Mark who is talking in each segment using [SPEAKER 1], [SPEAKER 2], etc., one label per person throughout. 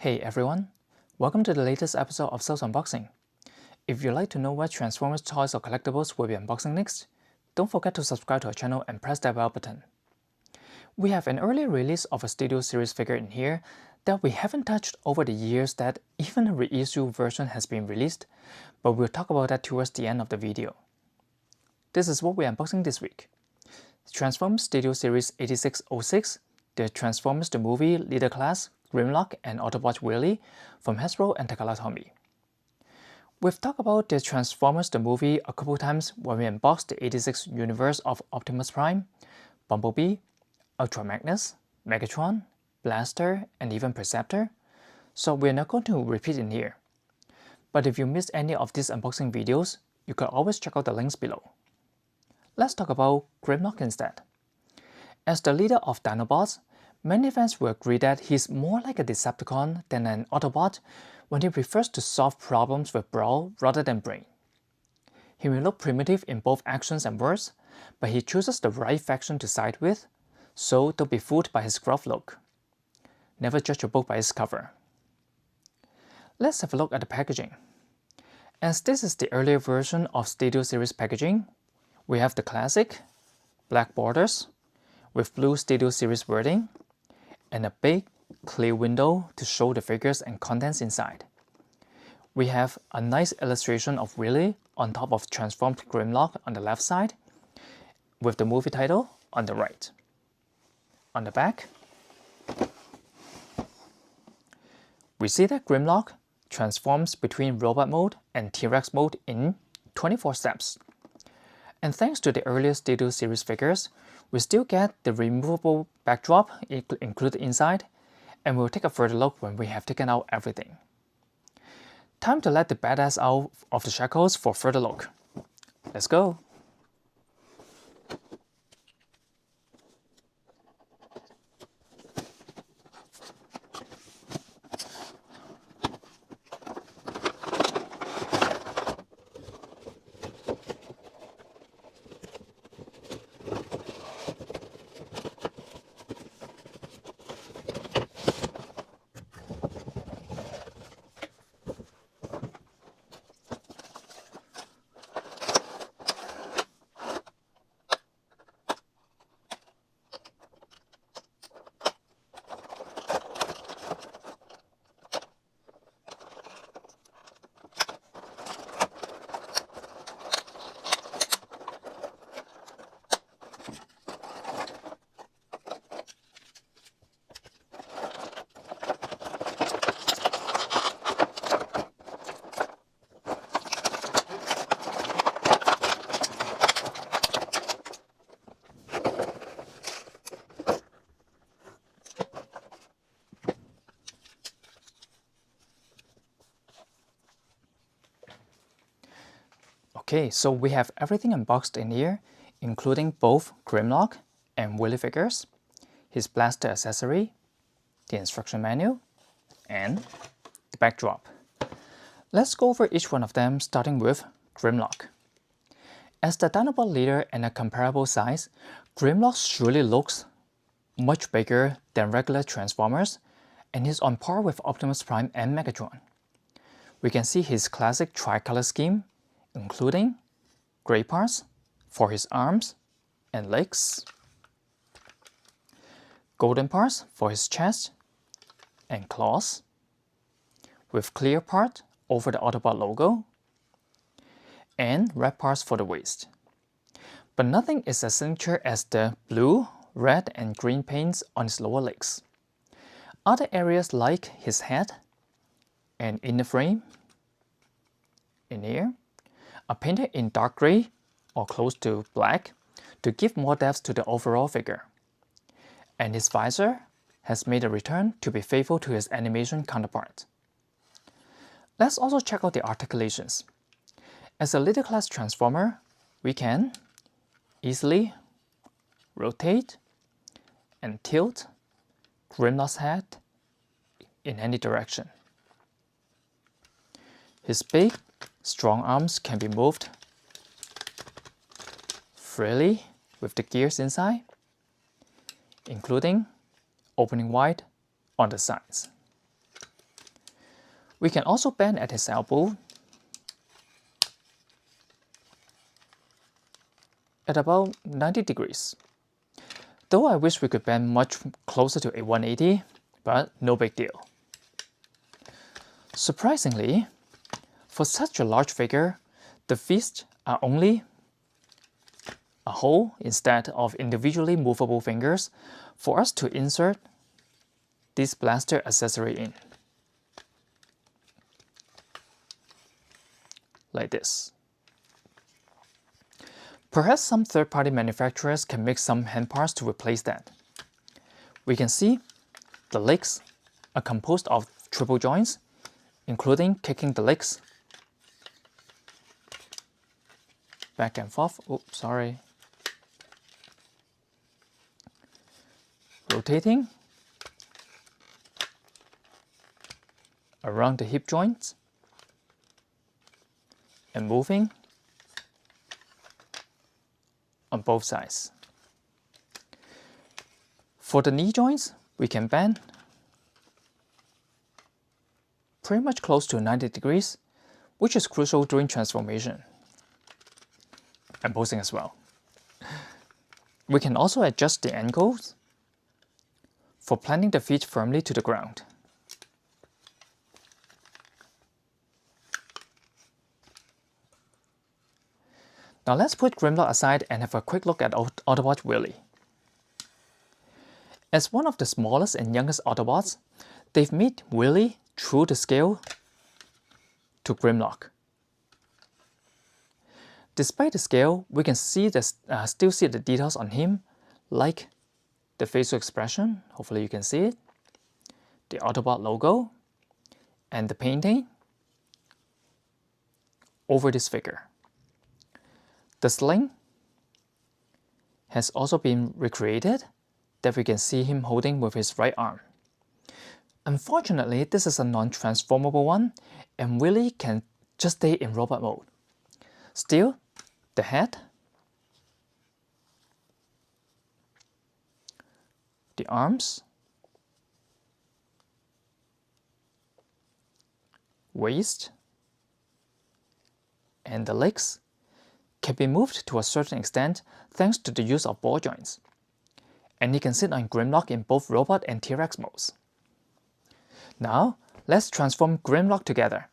[SPEAKER 1] Hey everyone, welcome to the latest episode of Soul's Unboxing. If you'd like to know what Transformers toys or collectibles we'll be unboxing next, don't forget to subscribe to our channel and press that bell button. We have an early release of a Studio Series figure in here that we haven't touched over the years that even a reissue version has been released, but we'll talk about that towards the end of the video. This is what we're unboxing this week. Transformers Studio Series 8606, the Transformers the Movie Leader Class, Grimlock and Autobot Wheelie from Hasbro and Takara Tomy. We've talked about the Transformers the Movie a couple times when we unboxed the 86 universe of Optimus Prime, Bumblebee, Ultra Magnus, Megatron, Blaster, and even Perceptor, so we're not going to repeat in here. But if you missed any of these unboxing videos, you can always check out the links below. Let's talk about Grimlock instead. As the leader of Dinobots, many fans will agree that he's more like a Decepticon than an Autobot when he prefers to solve problems with brawn rather than brain. He may look primitive in both actions and words, but he chooses the right faction to side with, so don't be fooled by his gruff look. Never judge a book by its cover. Let's have a look at the packaging. As this is the earlier version of Studio Series packaging, we have the classic black borders with blue Studio Series wording, and a big, clear window to show the figures and contents inside. We have a nice illustration of Wheelie on top of transformed Grimlock on the left side, with the movie title on the right. On the back, we see that Grimlock transforms between robot mode and T-Rex mode in 24 steps. And thanks to the earlier Studio Series figures, we still get the removable backdrop included inside, and we'll take a further look when we have taken out everything. Time to let the badass out of the shackles for further look. Let's go! Okay, so we have everything unboxed in here, including both Grimlock and Wheelie figures, his blaster accessory, the instruction manual, and the backdrop. Let's go over each one of them, starting with Grimlock. As the Dinobot leader and a comparable size, Grimlock surely looks much bigger than regular Transformers, and he's on par with Optimus Prime and Megatron. We can see his classic tricolor scheme, including gray parts for his arms and legs, golden parts for his chest and claws, with clear part over the Autobot logo, and red parts for the waist. But nothing is as signature as the blue, red, and green paints on his lower legs. Other areas like his head and inner frame in here are painted in dark gray or close to black to give more depth to the overall figure. And his visor has made a return to be faithful to his animation counterpart. Let's also check out the articulations. As a leader class transformer, we can easily rotate and tilt Grimlock's head in any direction. His big, strong arms can be moved freely with the gears inside, including opening wide on the sides. We can also bend at his elbow at about 90 degrees. Though I wish we could bend much closer to a 180, but no big deal. Surprisingly, for such a large figure, the feet are only a hole instead of individually movable fingers for us to insert this blaster accessory in. Like this. Perhaps some third-party manufacturers can make some hand parts to replace that. We can see the legs are composed of triple joints, including kicking the legs back and forth. Oops, sorry. Rotating around the hip joints and moving on both sides. For the knee joints, we can bend pretty much close to 90 degrees, which is crucial during transformation and posing as well. We can also adjust the ankles for planting the feet firmly to the ground. Now let's put Grimlock aside and have a quick look at Autobot Wheelie. As one of the smallest and youngest Autobots, they've made Wheelie true to scale to Grimlock. Despite the scale, we can see still see the details on him, like the facial expression, hopefully you can see it, the Autobot logo, and the painting over this figure. The sling has also been recreated that we can see him holding with his right arm. Unfortunately, this is a non-transformable one and Wheelie can just stay in robot mode. Still, the head, the arms, waist, and the legs can be moved to a certain extent thanks to the use of ball joints. And he can sit on Grimlock in both robot and T-Rex modes. Now, let's transform Grimlock together.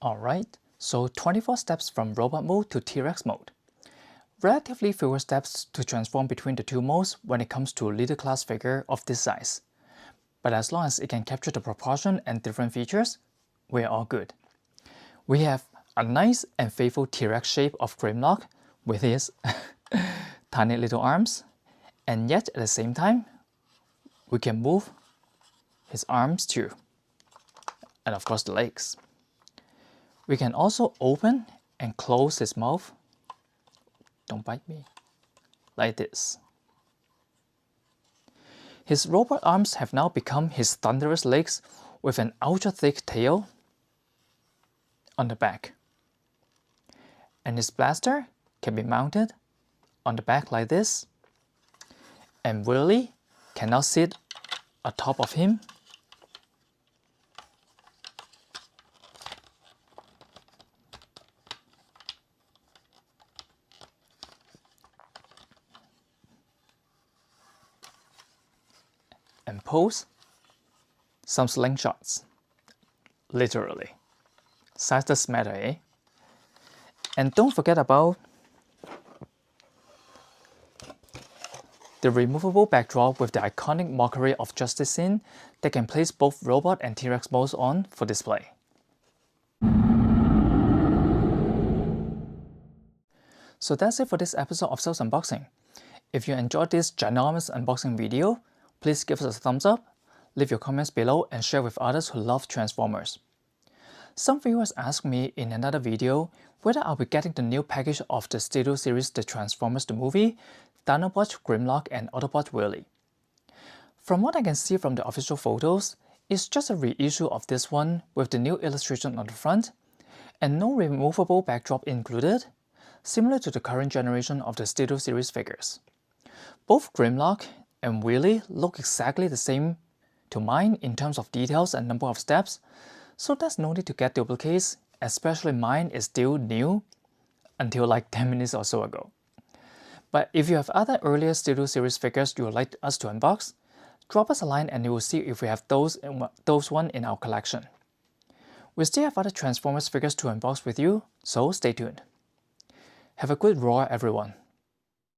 [SPEAKER 1] Alright, so 24 steps from robot mode to T-Rex mode. Relatively fewer steps to transform between the two modes when it comes to a little class figure of this size. But as long as it can capture the proportion and different features, we're all good. We have a nice and faithful T-Rex shape of Grimlock with his tiny little arms, and yet at the same time, we can move his arms too, and of course the legs. We can also open and close his mouth, don't bite me, like this. His robot arms have now become his thunderous legs with an ultra thick tail on the back. And his blaster can be mounted on the back like this, and Wheelie can now sit atop of him and pose some slingshots. Literally. Size does matter, eh? And don't forget about the removable backdrop with the iconic mockery of Justice scene that can place both robot and T-Rex molds on for display. So that's it for this episode of Sales Unboxing. If you enjoyed this ginormous unboxing video, please give us a thumbs up, leave your comments below and share with others who love Transformers. Some viewers asked me in another video whether I'll be getting the new package of the Studio Series The Transformers the Movie, Dinobot, Grimlock, and Autobot Wheelie. From what I can see from the official photos, it's just a reissue of this one with the new illustration on the front, and no removable backdrop included, similar to the current generation of the Studio Series figures. Both Grimlock and Wheelie look exactly the same to mine in terms of details and number of steps, so there's no need to get duplicates, especially mine is still new until like 10 minutes or so ago. But if you have other earlier Studio Series figures you would like us to unbox, drop us a line and we will see if we have those one in our collection. We still have other Transformers figures to unbox with you, so stay tuned. Have a good roar everyone.